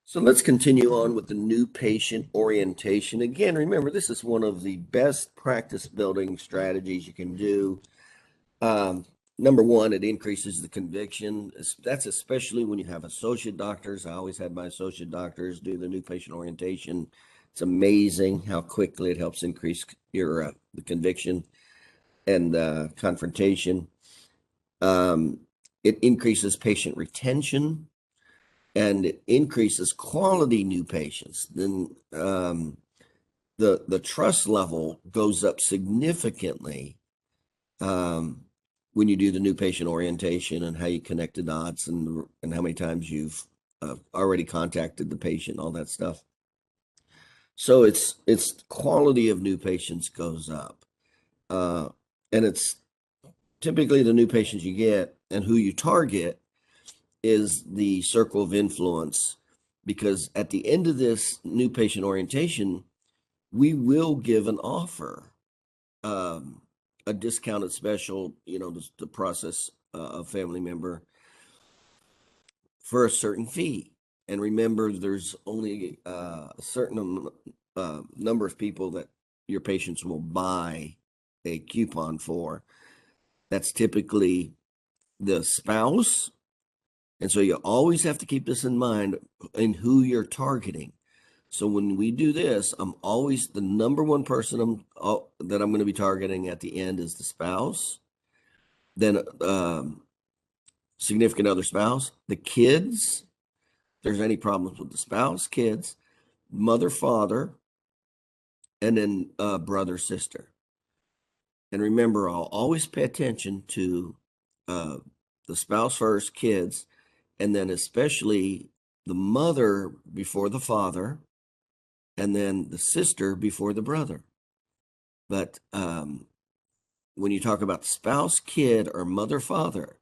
So let's continue on with the new patient orientation. Again, remember, this is one of the best practice building strategies you can do. Um, Number one, it increases the conviction. That's especially when you have associate doctors. I always had my associate doctors do the new patient orientation. It's amazing how quickly it helps increase your the conviction and confrontation. Um, it increases patient retention and it increases quality new patients. Then the trust level goes up significantly when you do the new patient orientation and how you connect the dots and how many times you've already contacted the patient, all that stuff. So it's quality of new patients goes up, uh, and it's typically the new patients you get and who you target is the circle of influence, because at the end of this new patient orientation, we will give an offer, um, a discounted special, to process a family member for a certain fee. And remember, there's only a certain number of people that your patients will buy a coupon for. That's typically the spouse. And so you always have to keep this in mind in who you're targeting. So when we do this, I'm always the number one person that I'm going to be targeting at the end is the spouse, then significant other spouse, the kids. If there's any problems with the spouse, kids, mother, father, and then brother, sister. And remember, I'll always pay attention to uh, the spouse first, kids, and then especially the mother before the father, and then the sister before the brother. But when you talk about spouse, kid, or mother, father,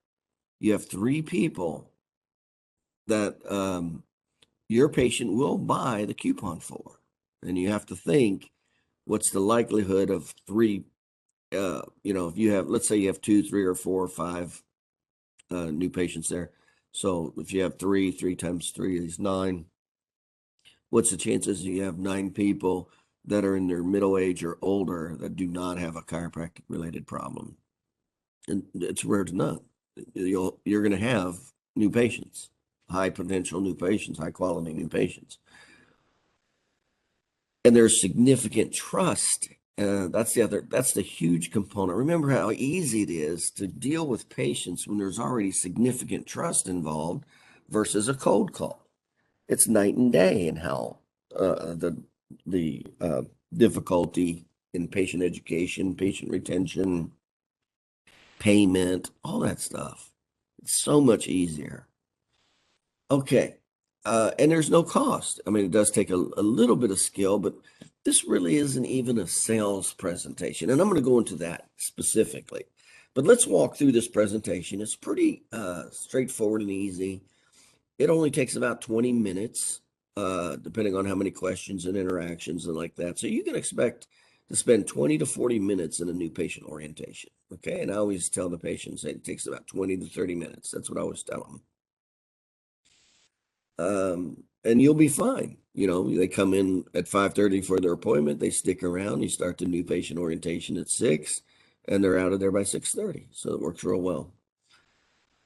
you have three people that your patient will buy the coupon for. And you have to think, what's the likelihood of three? If you have, let's say you have 2, 3, or 4 or 5 new patients there. So if you have three times 3 is 9. What's the chances you have 9 people that are in their middle age or older that do not have a chiropractic related problem? And it's rare to none. You're going to have new patients, high potential new patients, high quality new patients. And there's significant trust. That's the huge component. Remember how easy it is to deal with patients when there's already significant trust involved versus a cold call. It's night and day in how the difficulty in patient education, patient retention, payment, all that stuff. It's so much easier. Okay. And there's no cost. I mean, it does take a little bit of skill, but this really isn't even a sales presentation. And I'm going to go into that specifically. But let's walk through this presentation. It's pretty straightforward and easy. It only takes about 20 minutes, depending on how many questions and interactions and like that. So you can expect to spend 20 to 40 minutes in a new patient orientation. Okay. And I always tell the patients it takes about 20 to 30 minutes. That's what I always tell them. And you'll be fine. They come in at 5:30 for their appointment. They stick around. You start the new patient orientation at 6, and they're out of there by 6:30. So it works real well.